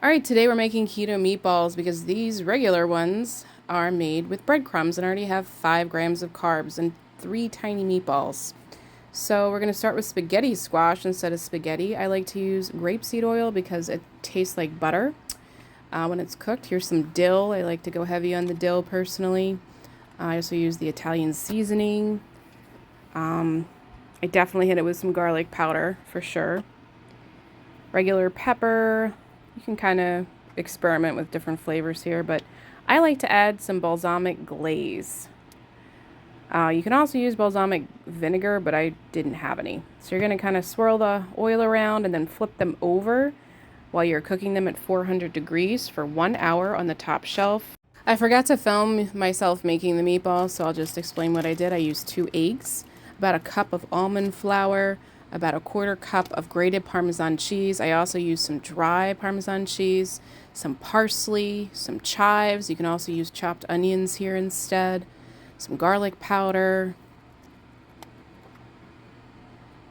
Alright, today we're making keto meatballs because these regular ones are made with breadcrumbs and already have 5 grams of carbs and 3 tiny meatballs. So we're going to start with spaghetti squash instead of spaghetti. I like to use grapeseed oil because it tastes like butter when it's cooked. Here's some dill. I like to go heavy on the dill personally. I also use the Italian seasoning. I definitely hit it with some garlic powder for sure. Regular pepper. You can kind of experiment with different flavors here, but I like to add some balsamic glaze. You can also use balsamic vinegar, but I didn't have any. So you're going to kind of swirl the oil around and then flip them over while you're cooking them at 400 degrees for 1 hour on the top shelf. I forgot to film myself making the meatballs, so I'll just explain what I did. I used 2 eggs, about a cup of almond flour, about a 1/4 cup of grated Parmesan cheese. I also used some dry Parmesan cheese, some parsley, some chives. You can also use chopped onions here instead, some garlic powder,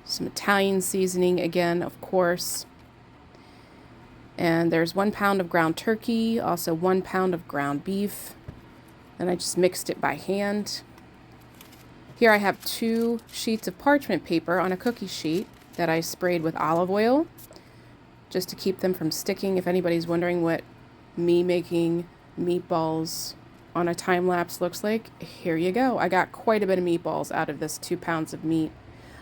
some Italian seasoning again, of course. And there's 1 pound of ground turkey, also 1 pound of ground beef. And I just mixed it by hand. Here I have 2 sheets of parchment paper on a cookie sheet that I sprayed with olive oil just to keep them from sticking. If anybody's wondering what me making meatballs on a time lapse looks like, here you go. I got quite a bit of meatballs out of this 2 pounds of meat.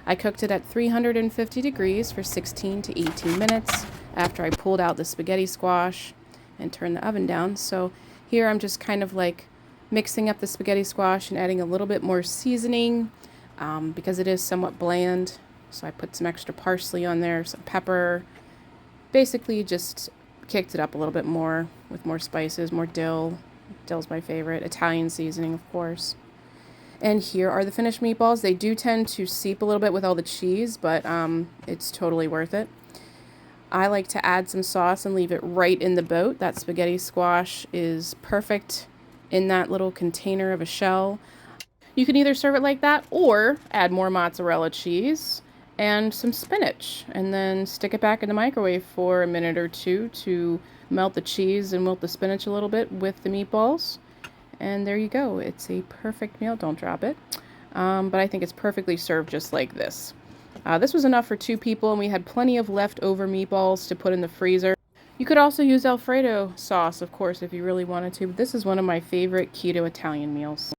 I cooked it at 350 degrees for 16 to 18 minutes after I pulled out the spaghetti squash and turned the oven down. So here I'm just kind of like mixing up the spaghetti squash and adding a little bit more seasoning because it is somewhat bland. So I put some extra parsley on there, some pepper. Basically just kicked it up a little bit more with more spices, more dill. Dill's my favorite. Italian seasoning, of course. And here are the finished meatballs. They do tend to seep a little bit with all the cheese, but it's totally worth it. I like to add some sauce and leave it right in the boat. That spaghetti squash is perfect in that little container of a shell. You can either serve it like that or add more mozzarella cheese and some spinach and then stick it back in the microwave for a minute or 2 to melt the cheese and wilt the spinach a little bit with the meatballs. And there you go. It's a perfect meal. Don't drop it. But I think it's perfectly served just like this. This was enough for 2 people, and we had plenty of leftover meatballs to put in the freezer. You could also use Alfredo sauce, of course, if you really wanted to, but this is one of my favorite keto Italian meals.